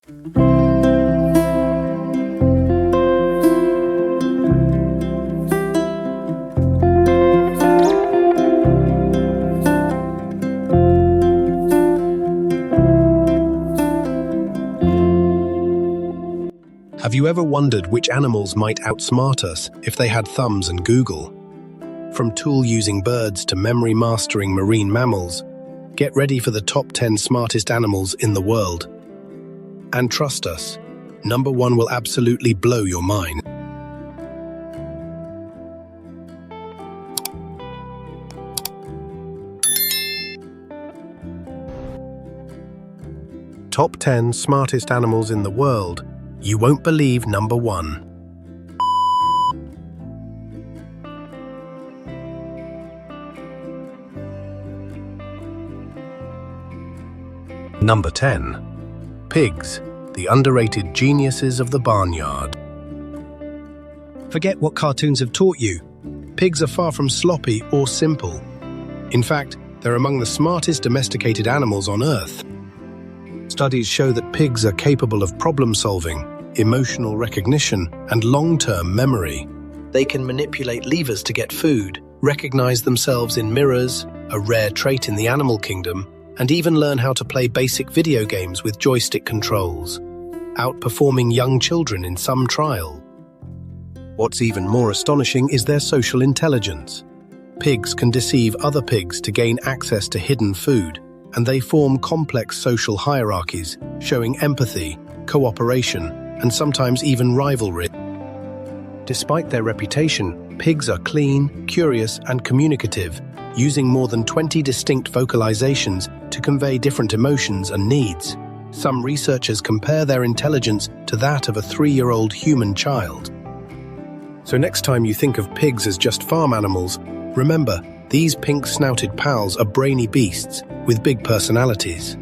Have you ever wondered which animals might outsmart us if they had thumbs and Google? From tool-using birds to memory-mastering marine mammals, get ready for the top 10 smartest animals in the world. And trust us, number 1 will absolutely blow your mind. Top 10 smartest animals in the world. You won't believe number 1. Number 10. Pigs, the underrated geniuses of the barnyard. Forget what cartoons have taught you. Pigs are far from sloppy or simple. In fact, they're among the smartest domesticated animals on Earth. Studies show that pigs are capable of problem-solving, emotional recognition, and long-term memory. They can manipulate levers to get food, recognize themselves in mirrors, a rare trait in the animal kingdom, and even learn how to play basic video games with joystick controls, outperforming young children in some trial. What's even more astonishing is their social intelligence. Pigs can deceive other pigs to gain access to hidden food, and they form complex social hierarchies, showing empathy, cooperation, and sometimes even rivalry. Despite their reputation, pigs are clean, curious, and communicative, using more than 20 distinct vocalizations to convey different emotions and needs. Some researchers compare their intelligence to that of a 3-year-old human child. So next time you think of pigs as just farm animals, remember, these pink-snouted pals are brainy beasts with big personalities.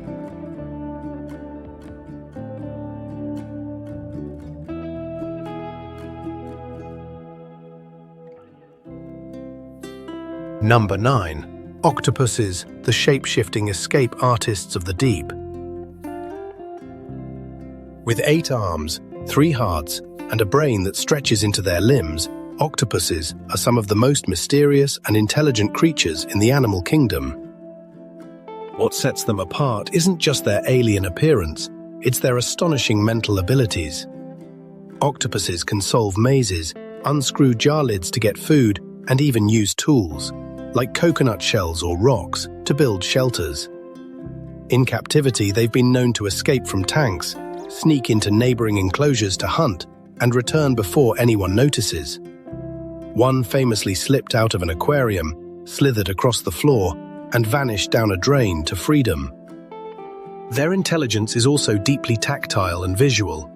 Number 9. Octopuses, the shape-shifting escape artists of the deep. With 8 arms, 3 hearts, and a brain that stretches into their limbs, octopuses are some of the most mysterious and intelligent creatures in the animal kingdom. What sets them apart isn't just their alien appearance, it's their astonishing mental abilities. Octopuses can solve mazes, unscrew jar lids to get food, and even use tools, like coconut shells or rocks, to build shelters. In captivity, they've been known to escape from tanks, sneak into neighboring enclosures to hunt, and return before anyone notices. One famously slipped out of an aquarium, slithered across the floor, and vanished down a drain to freedom. Their intelligence is also deeply tactile and visual.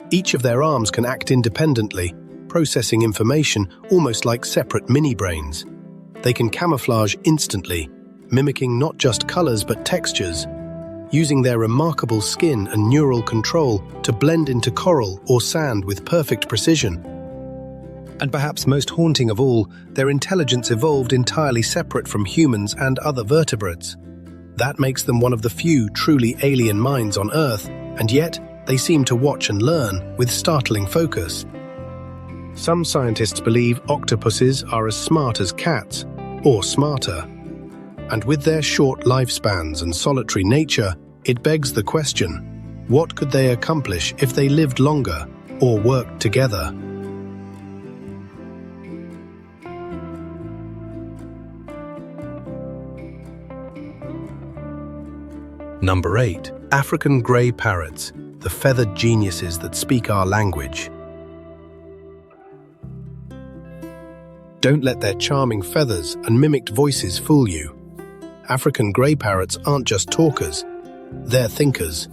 Each of their arms can act independently, processing information almost like separate mini-brains. They can camouflage instantly, mimicking not just colors but textures, using their remarkable skin and neural control to blend into coral or sand with perfect precision. And perhaps most haunting of all, their intelligence evolved entirely separate from humans and other vertebrates. That makes them one of the few truly alien minds on Earth, and yet they seem to watch and learn with startling focus. Some scientists believe octopuses are as smart as cats, or smarter. And with their short lifespans and solitary nature, it begs the question, what could they accomplish if they lived longer or worked together? Number 8. African grey parrots, the feathered geniuses that speak our language. Don't let their charming feathers and mimicked voices fool you. African grey parrots aren't just talkers, they're thinkers.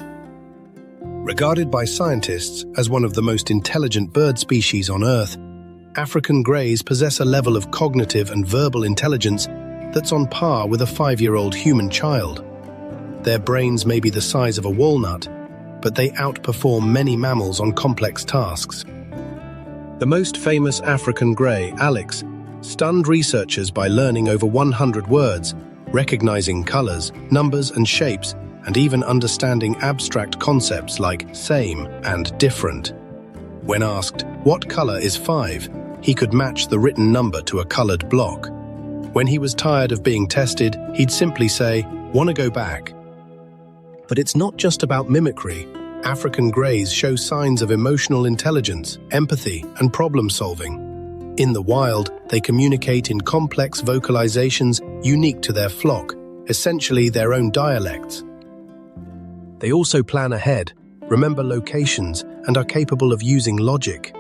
Regarded by scientists as one of the most intelligent bird species on Earth, African greys possess a level of cognitive and verbal intelligence that's on par with a 5-year-old human child. Their brains may be the size of a walnut, but they outperform many mammals on complex tasks. The most famous African grey, Alex, stunned researchers by learning over 100 words, recognizing colors, numbers, and shapes, and even understanding abstract concepts like same and different. When asked, "What color is 5?" he could match the written number to a colored block. When he was tired of being tested, he'd simply say, "Wanna go back?" But it's not just about mimicry. African greys show signs of emotional intelligence, empathy, and problem-solving. In the wild, they communicate in complex vocalizations unique to their flock, essentially their own dialects. They also plan ahead, remember locations, and are capable of using logic.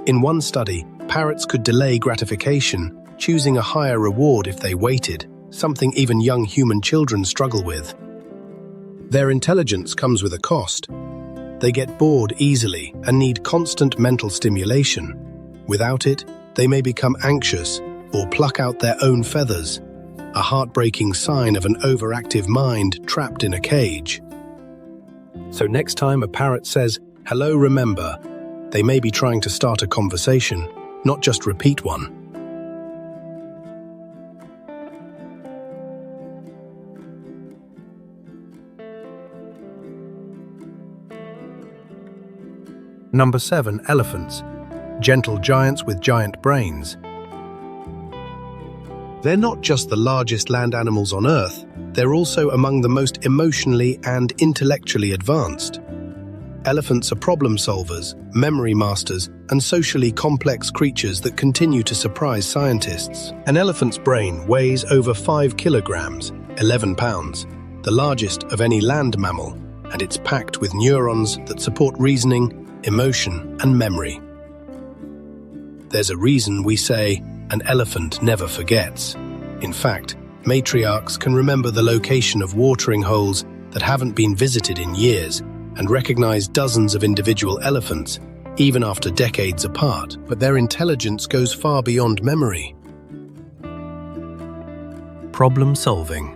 In one study, parrots could delay gratification, choosing a higher reward if they waited, something even young human children struggle with. Their intelligence comes with a cost. They get bored easily and need constant mental stimulation. Without it, they may become anxious or pluck out their own feathers, a heartbreaking sign of an overactive mind trapped in a cage. So next time a parrot says, "Hello, remember," they may be trying to start a conversation, not just repeat one. Number 7. Elephants. Gentle giants with giant brains. They're not just the largest land animals on Earth, they're also among the most emotionally and intellectually advanced. Elephants are problem solvers, memory masters, and socially complex creatures that continue to surprise scientists. An elephant's brain weighs over 5 kilograms, 11 pounds, the largest of any land mammal, and it's packed with neurons that support reasoning, emotion, and memory. There's a reason we say, "An elephant never forgets." In fact, matriarchs can remember the location of watering holes that haven't been visited in years and recognize dozens of individual elephants, even after decades apart. But their intelligence goes far beyond memory. Problem solving.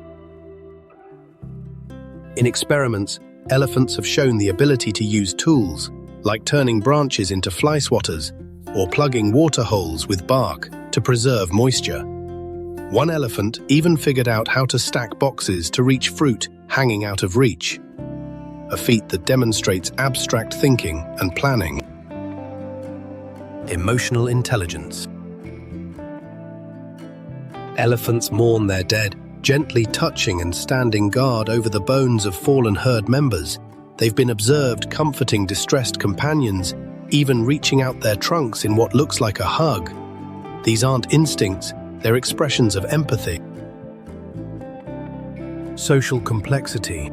In experiments, elephants have shown the ability to use tools, like turning branches into fly swatters or plugging water holes with bark to preserve moisture. One elephant even figured out how to stack boxes to reach fruit hanging out of reach, a feat that demonstrates abstract thinking and planning. Emotional intelligence. Elephants mourn their dead, gently touching and standing guard over the bones of fallen herd members. They've been observed comforting distressed companions, even reaching out their trunks in what looks like a hug. These aren't instincts, they're expressions of empathy. Social complexity.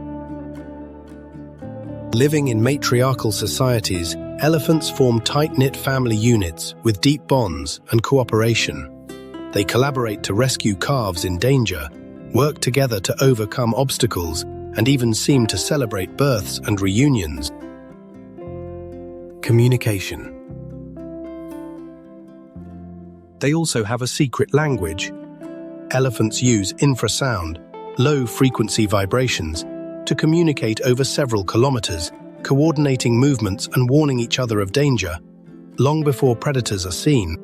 Living in matriarchal societies, elephants form tight-knit family units with deep bonds and cooperation. They collaborate to rescue calves in danger, work together to overcome obstacles, and even seem to celebrate births and reunions. Communication. They also have a secret language. Elephants use infrasound, low-frequency vibrations, to communicate over several kilometers, coordinating movements and warning each other of danger, long before predators are seen.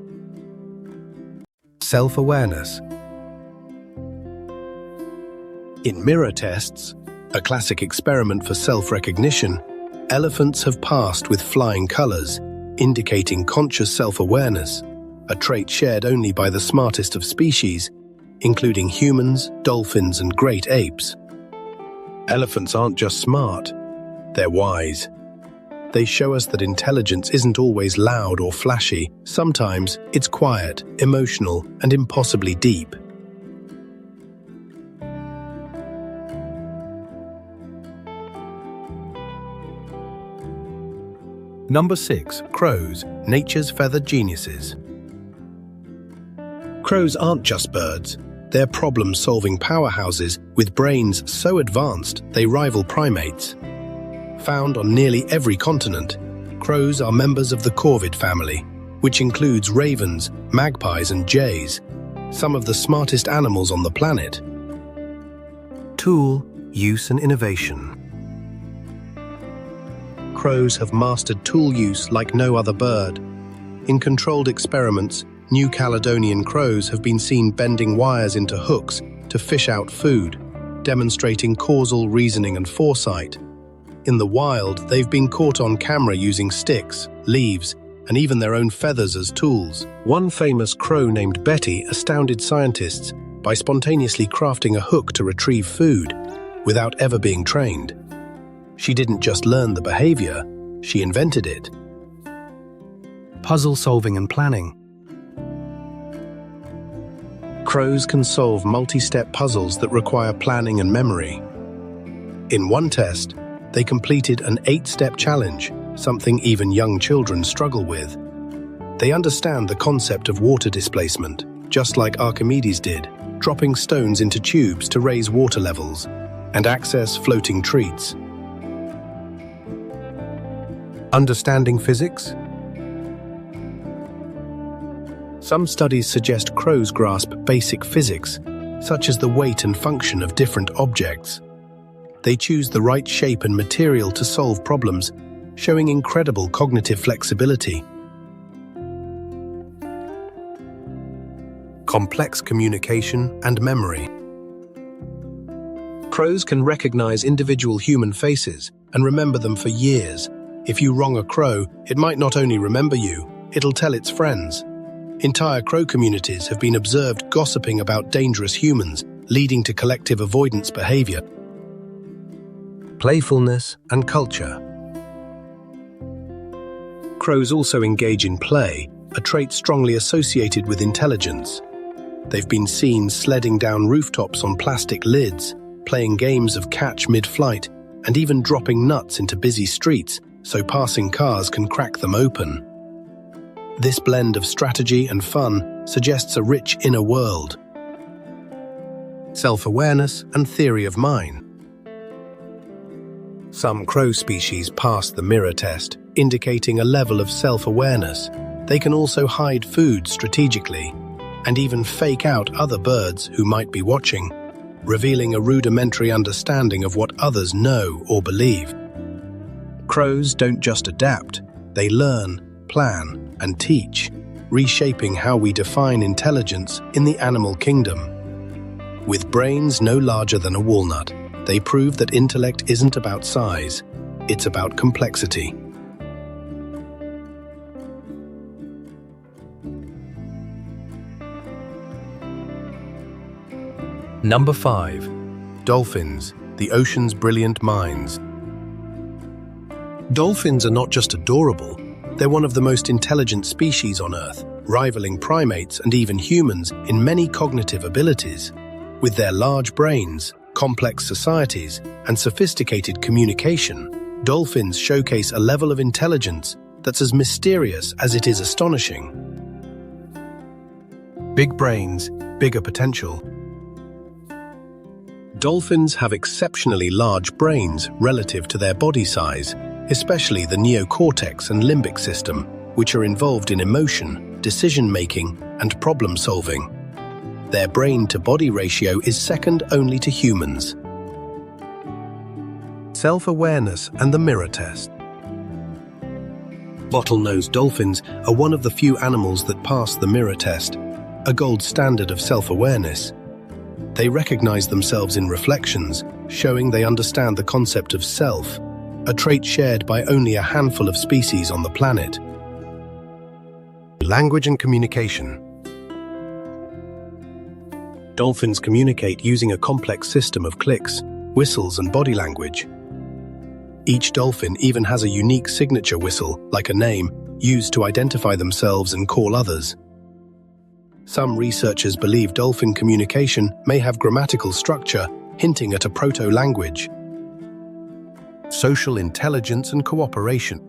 Self-awareness. In mirror tests, a classic experiment for self-recognition, elephants have passed with flying colors, indicating conscious self-awareness, a trait shared only by the smartest of species, including humans, dolphins, and great apes. Elephants aren't just smart, they're wise. They show us that intelligence isn't always loud or flashy. Sometimes it's quiet, emotional, and impossibly deep. Number 6. Crows, nature's feathered geniuses. Crows aren't just birds. They're problem-solving powerhouses with brains so advanced they rival primates. Found on nearly every continent, crows are members of the corvid family, which includes ravens, magpies, and jays, some of the smartest animals on the planet. Tool, use, and innovation. Crows have mastered tool use like no other bird. In controlled experiments, New Caledonian crows have been seen bending wires into hooks to fish out food, demonstrating causal reasoning and foresight. In the wild, they've been caught on camera using sticks, leaves, and even their own feathers as tools. One famous crow named Betty astounded scientists by spontaneously crafting a hook to retrieve food without ever being trained. She didn't just learn the behavior, she invented it. Puzzle solving and planning. Crows can solve multi-step puzzles that require planning and memory. In one test, they completed an 8-step challenge, something even young children struggle with. They understand the concept of water displacement, just like Archimedes did, dropping stones into tubes to raise water levels and access floating treats. Understanding physics? Some studies suggest crows grasp basic physics, such as the weight and function of different objects. They choose the right shape and material to solve problems, showing incredible cognitive flexibility. Complex communication and memory. Crows can recognize individual human faces and remember them for years. If you wrong a crow, it might not only remember you, it'll tell its friends. Entire crow communities have been observed gossiping about dangerous humans, leading to collective avoidance behavior. Playfulness and culture. Crows also engage in play, a trait strongly associated with intelligence. They've been seen sledding down rooftops on plastic lids, playing games of catch mid-flight, and even dropping nuts into busy streets so passing cars can crack them open. This blend of strategy and fun suggests a rich inner world. Self-awareness and theory of mind. Some crow species pass the mirror test, indicating a level of self-awareness. They can also hide food strategically and even fake out other birds who might be watching, revealing a rudimentary understanding of what others know or believe. Crows don't just adapt, they learn, plan, and teach, reshaping how we define intelligence in the animal kingdom. With brains no larger than a walnut, they prove that intellect isn't about size, it's about complexity. Number 5. Dolphins, the ocean's brilliant minds. Dolphins are not just adorable, they're one of the most intelligent species on Earth, rivaling primates and even humans in many cognitive abilities. With their large brains, complex societies, and sophisticated communication, dolphins showcase a level of intelligence that's as mysterious as it is astonishing. Big brains, bigger potential. Dolphins have exceptionally large brains relative to their body size, especially the neocortex and limbic system, which are involved in emotion, decision-making, and problem-solving. Their brain-to-body ratio is second only to humans. Self-awareness and the mirror test. Bottlenose dolphins are one of the few animals that pass the mirror test, a gold standard of self-awareness. They recognize themselves in reflections, showing they understand the concept of self, a trait shared by only a handful of species on the planet. Language and communication. Dolphins communicate using a complex system of clicks, whistles, and body language. Each dolphin even has a unique signature whistle, like a name, used to identify themselves and call others. Some researchers believe dolphin communication may have grammatical structure, hinting at a proto-language. Social intelligence and cooperation.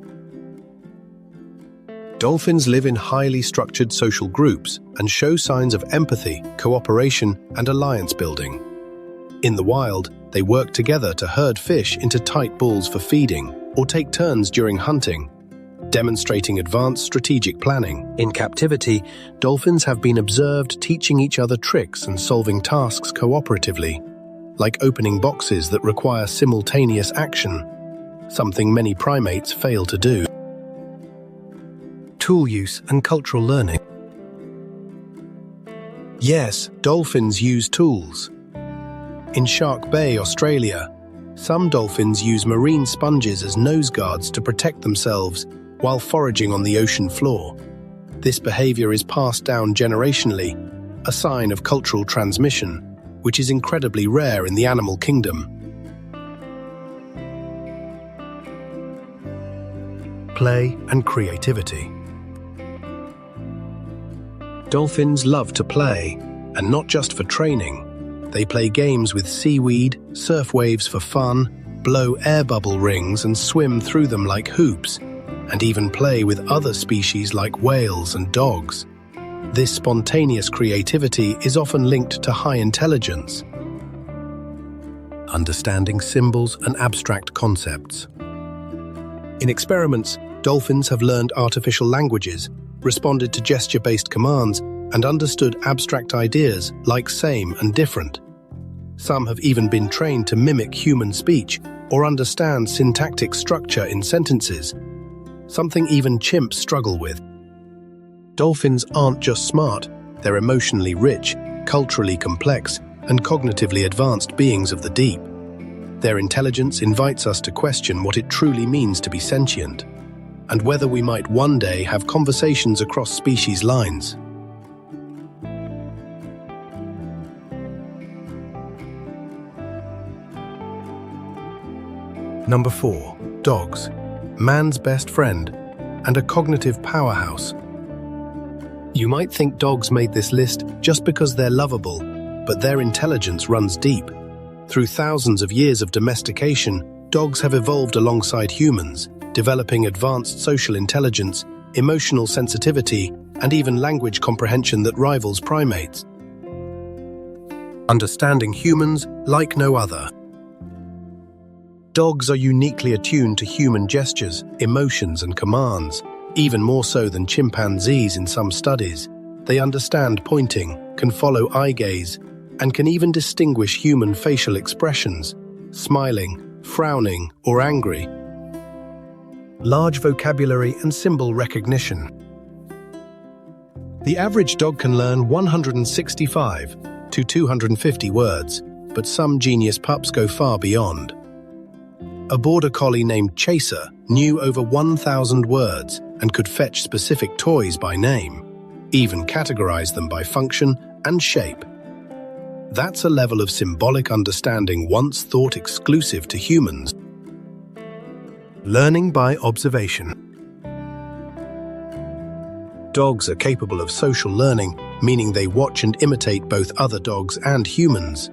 Dolphins live in highly structured social groups and show signs of empathy, cooperation, and alliance building. In the wild, they work together to herd fish into tight balls for feeding or take turns during hunting, demonstrating advanced strategic planning. In captivity, dolphins have been observed teaching each other tricks and solving tasks cooperatively, like opening boxes that require simultaneous action, something many primates fail to do. Tool use and cultural learning. Yes, dolphins use tools. In Shark Bay, Australia, some dolphins use marine sponges as nose guards to protect themselves while foraging on the ocean floor. This behavior is passed down generationally, a sign of cultural transmission, which is incredibly rare in the animal kingdom. Play and creativity. Dolphins love to play, and not just for training. They play games with seaweed, surf waves for fun, blow air bubble rings and swim through them like hoops, and even play with other species like whales and dogs. This spontaneous creativity is often linked to high intelligence, understanding symbols and abstract concepts. In experiments, dolphins have learned artificial languages, responded to gesture-based commands, and understood abstract ideas like same and different. Some have even been trained to mimic human speech or understand syntactic structure in sentences, something even chimps struggle with. Dolphins aren't just smart, they're emotionally rich, culturally complex, and cognitively advanced beings of the deep. Their intelligence invites us to question what it truly means to be sentient, and whether we might one day have conversations across species lines. Number 4. Dogs. Man's best friend and a cognitive powerhouse. You might think dogs made this list just because they're lovable, but their intelligence runs deep. Through thousands of years of domestication, dogs have evolved alongside humans, developing advanced social intelligence, emotional sensitivity, and even language comprehension that rivals primates. Understanding humans like no other. Dogs are uniquely attuned to human gestures, emotions, and commands, even more so than chimpanzees in some studies. They understand pointing, can follow eye gaze, and can even distinguish human facial expressions, smiling, frowning, or angry. Large vocabulary and symbol recognition. The average dog can learn 165 to 250 words, but some genius pups go far beyond. A border collie named Chaser knew over 1,000 words and could fetch specific toys by name, even categorize them by function and shape. That's a level of symbolic understanding once thought exclusive to humans. Learning by observation. Dogs are capable of social learning, meaning they watch and imitate both other dogs and humans.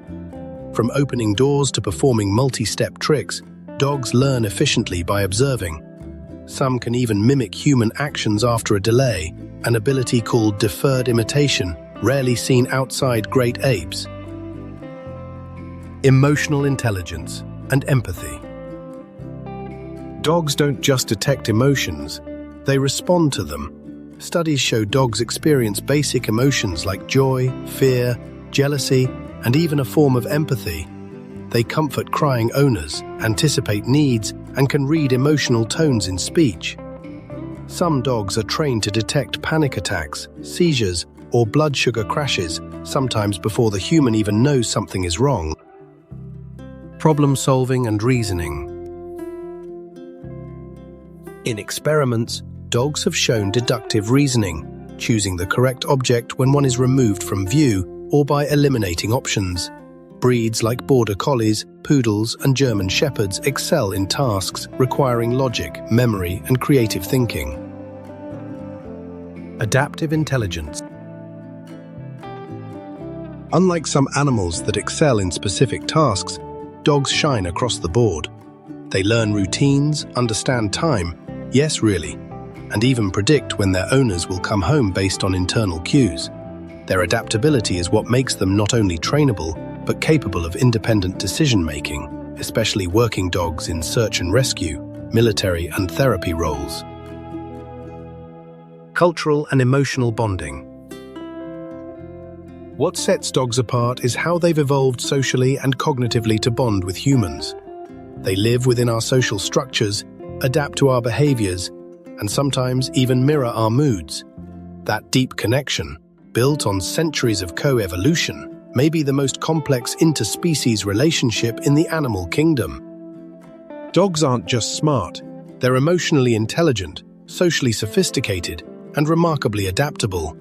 From opening doors to performing multi-step tricks, dogs learn efficiently by observing. Some can even mimic human actions after a delay, an ability called deferred imitation, rarely seen outside great apes. Emotional intelligence and empathy. Dogs don't just detect emotions, they respond to them. Studies show dogs experience basic emotions like joy, fear, jealousy, and even a form of empathy. They comfort crying owners, anticipate needs, and can read emotional tones in speech. Some dogs are trained to detect panic attacks, seizures, or blood sugar crashes, sometimes before the human even knows something is wrong. Problem solving and reasoning. In experiments, dogs have shown deductive reasoning, choosing the correct object when one is removed from view or by eliminating options. Breeds like Border Collies, Poodles, and German Shepherds excel in tasks requiring logic, memory, and creative thinking. Adaptive intelligence. Unlike some animals that excel in specific tasks, dogs shine across the board. They learn routines, understand time, yes really, and even predict when their owners will come home based on internal cues. Their adaptability is what makes them not only trainable, but capable of independent decision-making, especially working dogs in search and rescue, military and therapy roles. Cultural and emotional bonding. What sets dogs apart is how they've evolved socially and cognitively to bond with humans. They live within our social structures, adapt to our behaviors, and sometimes even mirror our moods. That deep connection, built on centuries of co-evolution, may be the most complex interspecies relationship in the animal kingdom. Dogs aren't just smart, they're emotionally intelligent, socially sophisticated, and remarkably adaptable.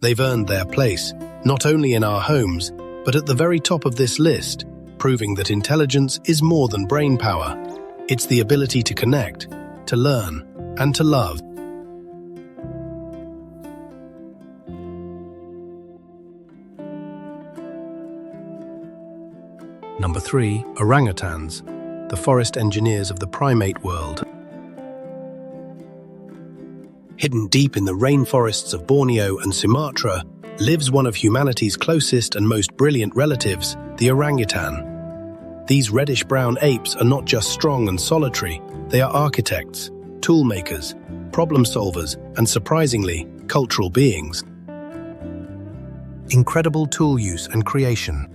They've earned their place, not only in our homes, but at the very top of this list, proving that intelligence is more than brain power. It's the ability to connect, to learn, and to love. Number 3. Orangutans, the forest engineers of the primate world. Hidden deep in the rainforests of Borneo and Sumatra lives one of humanity's closest and most brilliant relatives, the orangutan. These reddish-brown apes are not just strong and solitary, they are architects, tool makers, problem solvers, and surprisingly, cultural beings. Incredible tool use and creation.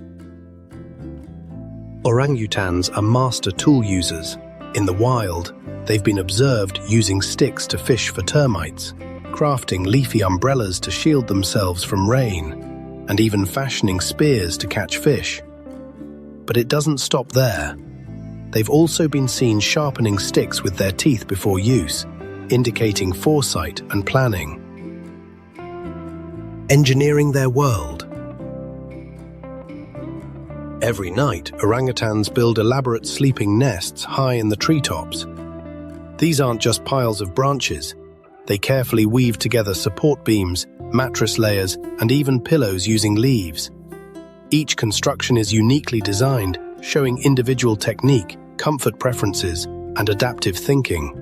Orangutans are master tool users. In the wild, they've been observed using sticks to fish for termites, crafting leafy umbrellas to shield themselves from rain, and even fashioning spears to catch fish. But it doesn't stop there. They've also been seen sharpening sticks with their teeth before use, indicating foresight and planning. Engineering their world. Every night, orangutans build elaborate sleeping nests high in the treetops. These aren't just piles of branches. They carefully weave together support beams, mattress layers, and even pillows using leaves. Each construction is uniquely designed, showing individual technique, comfort preferences, and adaptive thinking.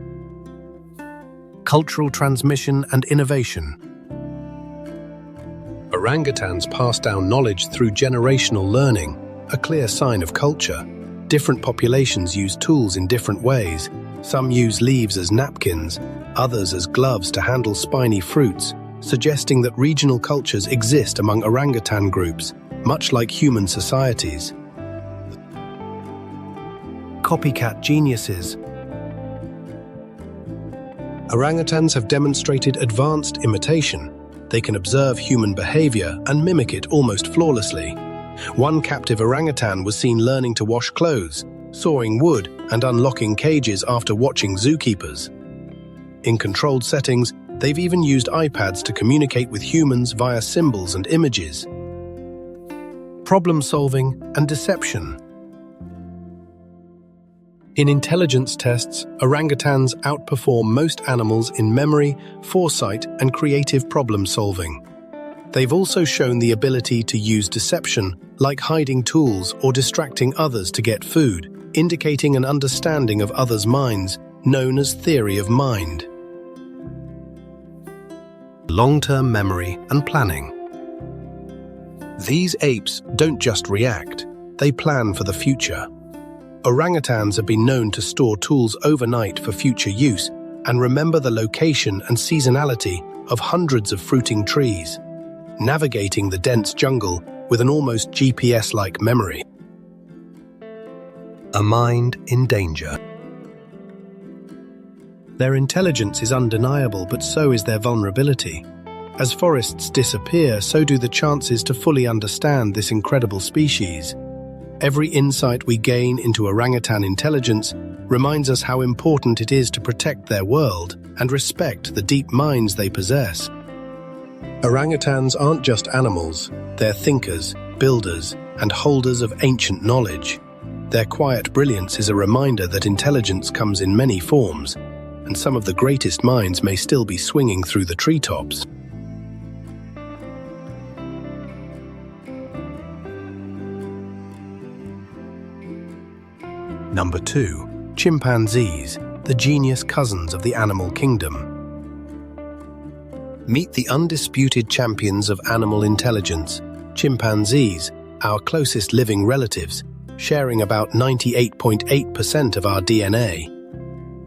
Cultural transmission and innovation. Orangutans pass down knowledge through generational learning, a clear sign of culture. Different populations use tools in different ways. Some use leaves as napkins, others as gloves to handle spiny fruits, suggesting that regional cultures exist among orangutan groups, much like human societies. Copycat geniuses. Orangutans have demonstrated advanced imitation. They can observe human behavior and mimic it almost flawlessly. One captive orangutan was seen learning to wash clothes, sawing wood, and unlocking cages after watching zookeepers. In controlled settings, they've even used iPads to communicate with humans via symbols and images. Problem solving and deception. In intelligence tests, orangutans outperform most animals in memory, foresight, and creative problem solving. They've also shown the ability to use deception, like hiding tools or distracting others to get food, indicating an understanding of others' minds, known as theory of mind. Long-term memory and planning. These apes don't just react, they plan for the future. Orangutans have been known to store tools overnight for future use and remember the location and seasonality of hundreds of fruiting trees, navigating the dense jungle with an almost GPS-like memory. A mind in danger. Their intelligence is undeniable, but so is their vulnerability. As forests disappear, so do the chances to fully understand this incredible species. Every insight we gain into orangutan intelligence reminds us how important it is to protect their world and respect the deep minds they possess. Orangutans aren't just animals, they're thinkers, builders, and holders of ancient knowledge. Their quiet brilliance is a reminder that intelligence comes in many forms, and some of the greatest minds may still be swinging through the treetops. Number 2. Chimpanzees, the genius cousins of the animal kingdom. Meet the undisputed champions of animal intelligence, chimpanzees, our closest living relatives, sharing about 98.8% of our DNA.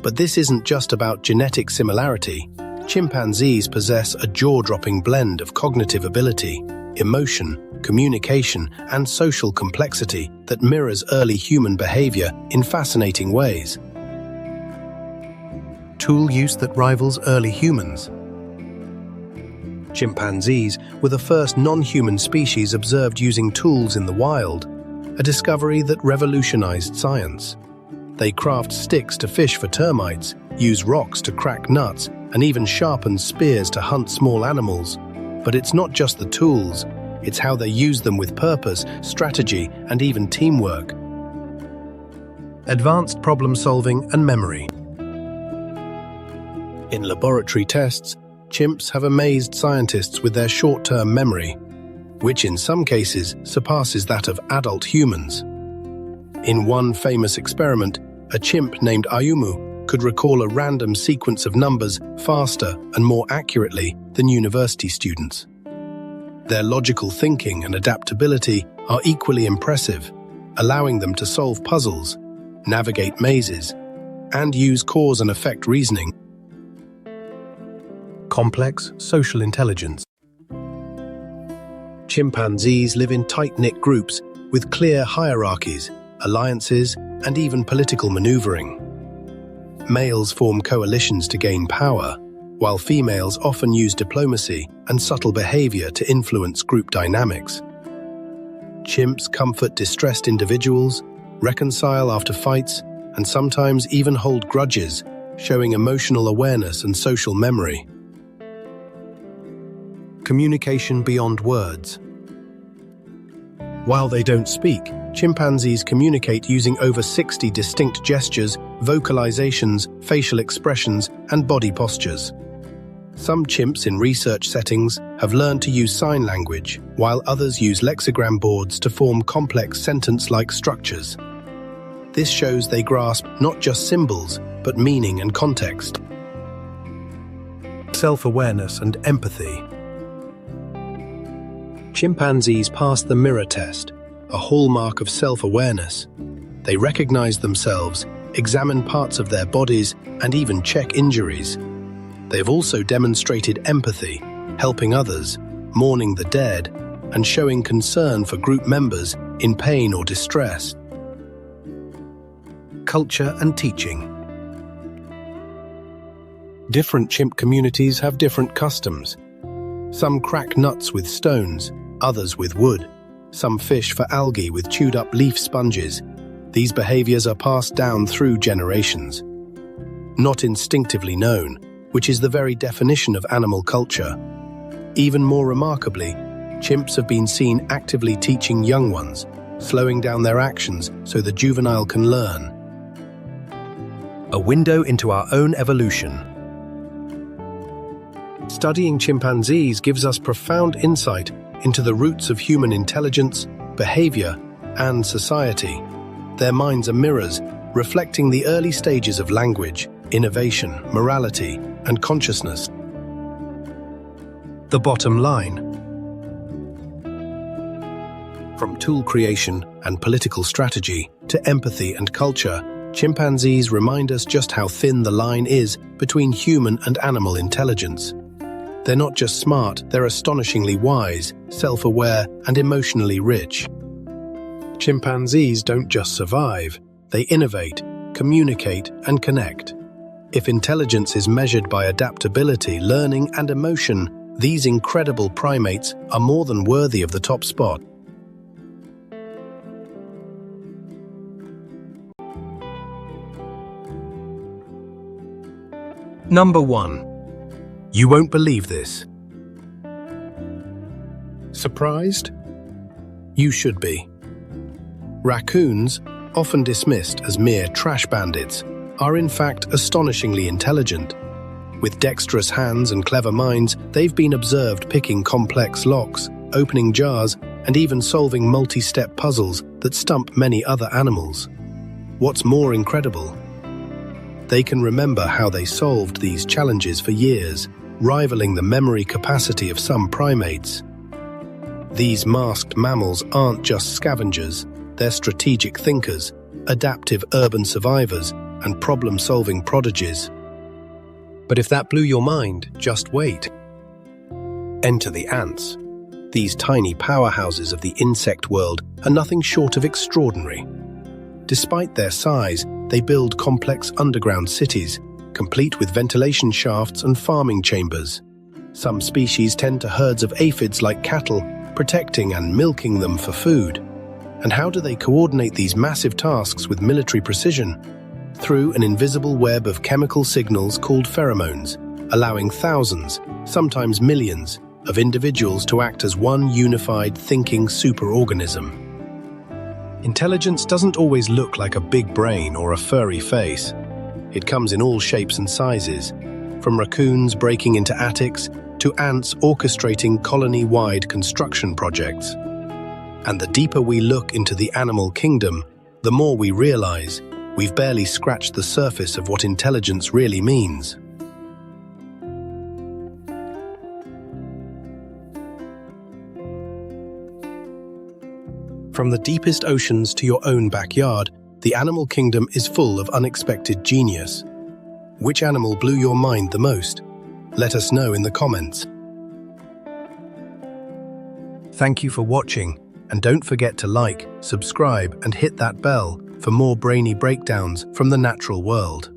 But this isn't just about genetic similarity. Chimpanzees possess a jaw-dropping blend of cognitive ability, emotion, communication, and social complexity that mirrors early human behavior in fascinating ways. Tool use that rivals early humans. Chimpanzees were the first non-human species observed using tools in the wild, a discovery that revolutionized science. They craft sticks to fish for termites, use rocks to crack nuts, and even sharpen spears to hunt small animals. But it's not just the tools, it's how they use them with purpose, strategy, and even teamwork. Advanced problem solving and memory. In laboratory tests, chimps have amazed scientists with their short-term memory, which in some cases surpasses that of adult humans. In one famous experiment, a chimp named Ayumu could recall a random sequence of numbers faster and more accurately than university students. Their logical thinking and adaptability are equally impressive, allowing them to solve puzzles, navigate mazes, and use cause and effect reasoning. Complex social intelligence. Chimpanzees live in tight-knit groups with clear hierarchies, alliances, and even political maneuvering. Males form coalitions to gain power, while females often use diplomacy and subtle behavior to influence group dynamics. Chimps comfort distressed individuals, reconcile after fights, and sometimes even hold grudges, showing emotional awareness and social memory. Communication beyond words. While they don't speak, chimpanzees communicate using over 60 distinct gestures, vocalizations, facial expressions, and body postures. Some chimps in research settings have learned to use sign language, while others use lexigram boards to form complex sentence-like structures. This shows they grasp not just symbols, but meaning and context. Self-awareness and empathy. Chimpanzees pass the mirror test, a hallmark of self-awareness. They recognize themselves, examine parts of their bodies, and even check injuries. They have also demonstrated empathy, helping others, mourning the dead, and showing concern for group members in pain or distress. Culture and teaching. Different chimp communities have different customs. Some crack nuts with stones, others with wood. Some fish for algae with chewed-up leaf sponges. These behaviors are passed down through generations. Not instinctively known, which is the very definition of animal culture. Even more remarkably, chimps have been seen actively teaching young ones, slowing down their actions so the juvenile can learn. A window into our own evolution. Studying chimpanzees gives us profound insight into the roots of human intelligence, behavior, and society. Their minds are mirrors, reflecting the early stages of language, innovation, morality, and consciousness. The bottom line. From tool creation and political strategy to empathy and culture, chimpanzees remind us just how thin the line is between human and animal intelligence. They're not just smart, they're astonishingly wise, self-aware, and emotionally rich. Chimpanzees don't just survive, they innovate, communicate, and connect. If intelligence is measured by adaptability, learning, and emotion, these incredible primates are more than worthy of the top spot. Number 1. You won't believe this. Surprised? You should be. Raccoons, often dismissed as mere trash bandits, are in fact astonishingly intelligent. With dexterous hands and clever minds, they've been observed picking complex locks, opening jars, and even solving multi-step puzzles that stump many other animals. What's more incredible? They can remember how they solved these challenges for years, rivaling the memory capacity of some primates. These masked mammals aren't just scavengers, they're strategic thinkers, adaptive urban survivors, and problem-solving prodigies. But if that blew your mind, just wait. Enter the ants. These tiny powerhouses of the insect world are nothing short of extraordinary. Despite their size, they build complex underground cities, complete with ventilation shafts and farming chambers. Some species tend to herds of aphids like cattle, protecting and milking them for food. And how do they coordinate these massive tasks with military precision? Through an invisible web of chemical signals called pheromones, allowing thousands, sometimes millions, of individuals to act as one unified thinking superorganism. Intelligence doesn't always look like a big brain or a furry face. It comes in all shapes and sizes, from raccoons breaking into attics to ants orchestrating colony-wide construction projects. And the deeper we look into the animal kingdom, the more we realize we've barely scratched the surface of what intelligence really means. From the deepest oceans to your own backyard, the animal kingdom is full of unexpected genius. Which animal blew your mind the most? Let us know in the comments. Thank you for watching, and don't forget to like, subscribe, and hit that bell for more brainy breakdowns from the natural world.